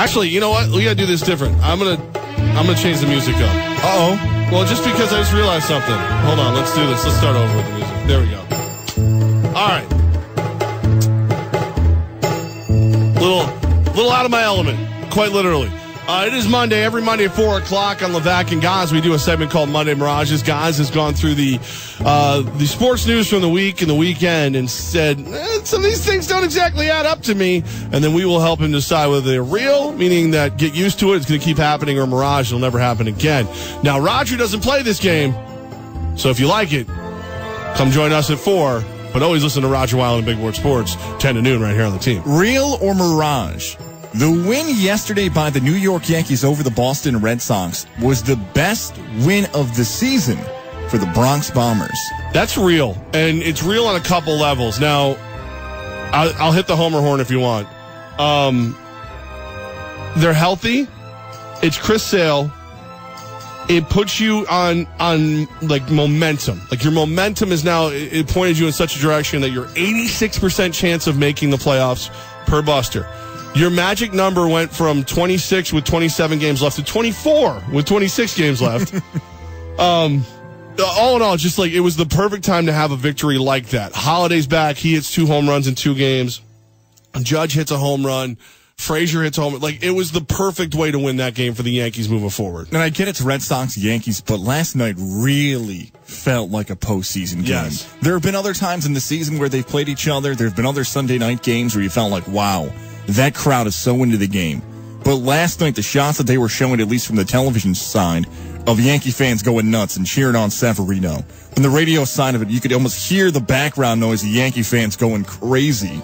Actually, you know what? We gotta do this different. I'm gonna change the music up. Uh-oh. Well, just because I just realized something. Hold on, let's do this. Let's start over with the music. There we go. All right. Little out of my element, quite literally. It is Monday. Every Monday at 4 o'clock on Levack and Goz, we do a segment called Monday Mirages. Goz has gone through the sports news from the week and the weekend and said, some of these things don't exactly add up to me. And then we will help him decide whether they're real, meaning that get used to it, it's going to keep happening, or Mirage, it'll never happen again. Now, Roger doesn't play this game, so if you like it, come join us at 4. But always listen to Roger Wild and Big Board Sports, 10 to noon right here on the team. Real or Mirage? The win yesterday by the New York Yankees over the Boston Red Sox was the best win of the season for the Bronx Bombers. That's real, and it's real on a couple levels. Now, I'll hit the homer horn if you want. They're healthy. It's Chris Sale. It puts you on like momentum. Like your momentum is now, it pointed you in such a direction that you're 86% chance of making the playoffs per Buster. Your magic number went from 26 with 27 games left to 24 with 26 games left. All in all, just like it was the perfect time to have a victory like that. Holiday's back. He hits 2 home runs in 2 games. Judge hits a home run. Frazier hits home. Like, it was the perfect way to win that game for the Yankees moving forward. And I get it's Red Sox, Yankees, but last night really felt like a postseason game. Yes. There have been other times in the season where they've played each other. There have been other Sunday night games where you felt like, wow, that crowd is so into the game. But last night, the shots that they were showing, at least from the television side, of Yankee fans going nuts and cheering on Severino. From the radio side of it, you could almost hear the background noise of Yankee fans going crazy.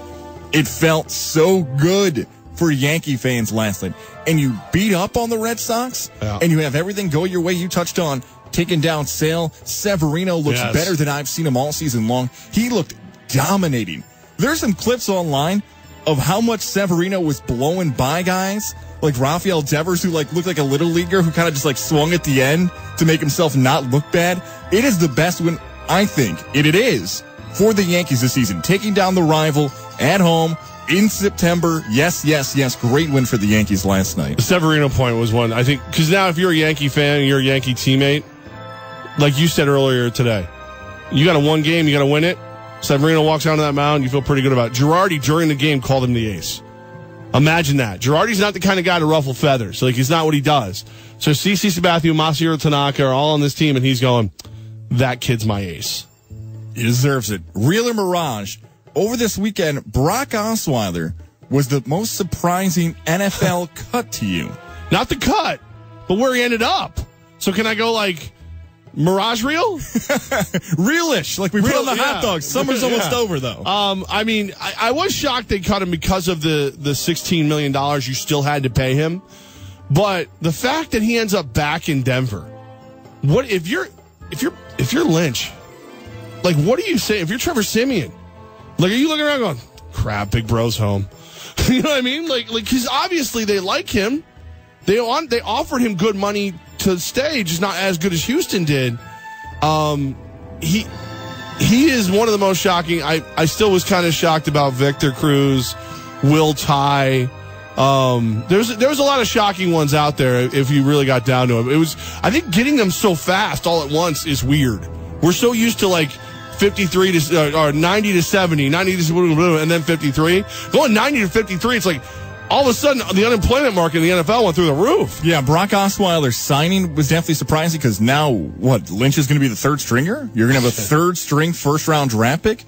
It felt so good for Yankee fans last night. And you beat up on the Red Sox, and you have everything go your way. You touched on taking down Sale. Severino looks better than I've seen him all season long. He looked dominating. There's some clips online of how much Severino was blowing by guys, like Rafael Devers, who like looked like a little leaguer who kind of just like swung at the end to make himself not look bad. It is the best win, I think, it is, for the Yankees this season. Taking down the rival at home in September. Yes. Great win for the Yankees last night. The Severino point was one, I think, because now if you're a Yankee fan and you're a Yankee teammate, like you said earlier today, you got to one game, you got to win it. Severino walks down to that mound, you feel pretty good about it. Girardi, during the game, called him the ace. Imagine that. Girardi's not the kind of guy to ruffle feathers. Like, he's not what he does. So CC Sabathia, Masahiro Tanaka are all on this team, and he's going, that kid's my ace. He deserves it. Real or Mirage? Over this weekend, Brock Osweiler was the most surprising NFL cut to you. Not the cut, but where he ended up. So can I go like Mirage real? Realish, like we put on the hot dogs. Summer's almost over, though. I mean, I was shocked they cut him because of the $16 million you still had to pay him. But the fact that he ends up back in Denver, what if you're Lynch? Like, what do you say if you're Trevor Siemian? Like, are you looking around going, crap, big bro's home? You know what I mean? Like, because obviously they like him. They offered him good money to stay, just not as good as Houston did. He is one of the most shocking. I still was kind of shocked about Victor Cruz, Will Tye. There was a lot of shocking ones out there if you really got down to them. It was, I think, getting them so fast all at once is weird. We're so used to like 53 to or 90 to 70, 90 to and then 53. Going 90 to 53, it's like all of a sudden the unemployment market in the NFL went through the roof. Yeah, Brock Osweiler's signing was definitely surprising because now Lynch is going to be the third stringer? You're going to have a third string first round draft pick?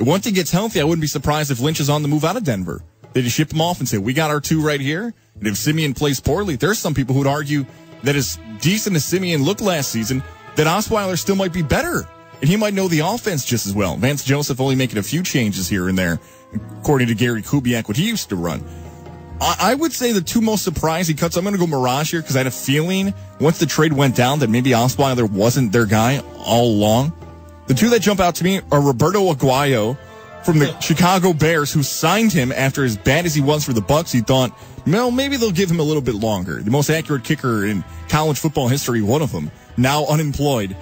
Once he gets healthy, I wouldn't be surprised if Lynch is on the move out of Denver. They just ship him off and say, we got our 2 right here. And if Siemian plays poorly, there's some people who would argue that as decent as Siemian looked last season, that Osweiler still might be better. And he might know the offense just as well. Vance Joseph only making a few changes here and there, according to Gary Kubiak, what he used to run. I would say the 2 most surprising cuts, I'm going to go Mirage here because I had a feeling once the trade went down that maybe Osweiler wasn't their guy all along. The 2 that jump out to me are Roberto Aguayo from the Chicago Bears, who signed him after as bad as he was for the Bucs. He thought, well, maybe they'll give him a little bit longer. The most accurate kicker in college football history, one of them, now unemployed.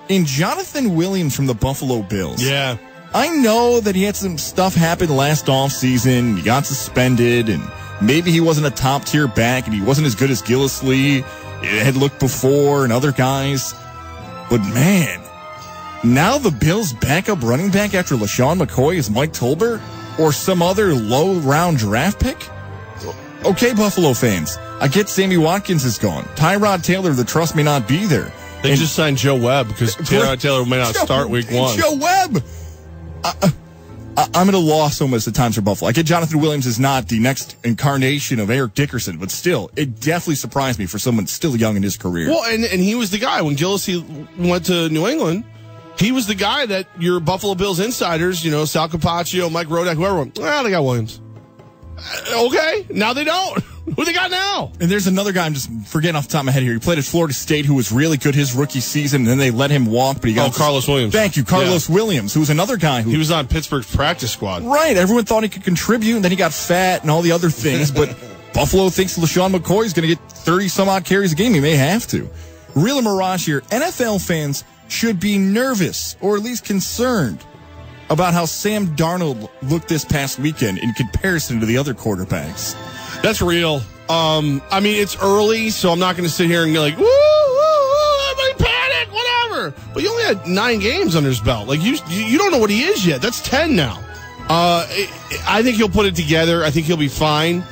And Jonathan Williams from the Buffalo Bills. Yeah. I know that he had some stuff happen last offseason. He got suspended, and maybe he wasn't a top-tier back and he wasn't as good as Gillislee had looked before and other guys. But, man, now the Bills' backup running back after LaShawn McCoy is Mike Tolbert or some other low-round draft pick? Okay, Buffalo fans, I get Sammy Watkins is gone. Tyrod Taylor, the trust may not be there. They just signed Joe Webb because Tyrod Taylor may not start week 1. Joe Webb! I'm at a loss almost at times for Buffalo. I get Jonathan Williams is not the next incarnation of Eric Dickerson, but still, it definitely surprised me for someone still young in his career. Well, and he was the guy when Gillislee went to New England. He was the guy that your Buffalo Bills insiders, Sal Capaccio, Mike Rodak, whoever went, they got Williams. Okay, now they don't. Who they got now? And there's another guy I'm just forgetting off the top of my head here. He played at Florida State who was really good his rookie season, and then they let him walk. But he got Carlos Williams. Thank you, Carlos Williams, who was another guy who... He was on Pittsburgh's practice squad. Right, everyone thought he could contribute, and then he got fat and all the other things, but Buffalo thinks LaShawn McCoy is going to get 30-some-odd carries a game. He may have to. Real Mirage here. NFL fans should be nervous, or at least concerned, about how Sam Darnold looked this past weekend in comparison to the other quarterbacks. That's real. It's early, so I'm not going to sit here and be like, woo, everybody panic, whatever. But you only had 9 games under his belt. Like, you don't know what he is yet. That's 10 now. I think he'll put it together. I think he'll be fine.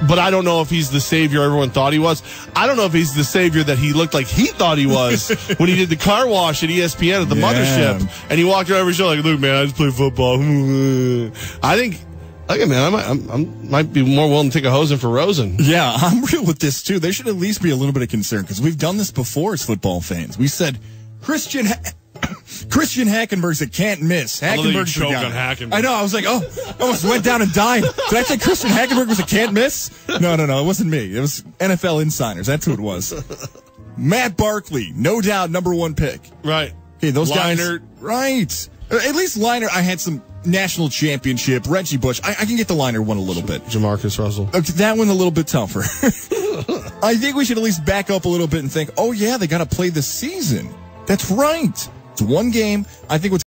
But I don't know if he's the savior everyone thought he was. I don't know if he's the savior that he looked like he thought he was when he did the car wash at ESPN at the mothership. And he walked around every show like, look, man, I just play football. I think, man, I might be more willing to take a hose in for Rosen. Yeah, I'm real with this, too. There should at least be a little bit of concern because we've done this before as football fans. We said, Christian Hackenberg's a can't miss. Hackenberg's the guy. I know. I was like, I almost went down and died. Did I say Christian Hackenberg was a can't miss? No. It wasn't me. It was NFL insiders. That's who it was. Matt Barkley, no doubt, number 1 pick. Right. Okay, those Leinart. guys. Right. At least Leinart, I had some national championship. Reggie Bush, I can get the Leinart one a little bit. Jamarcus Russell. Okay, that one a little bit tougher. I think we should at least back up a little bit and think, they got to play the season. That's right. It's 1 game. I think what's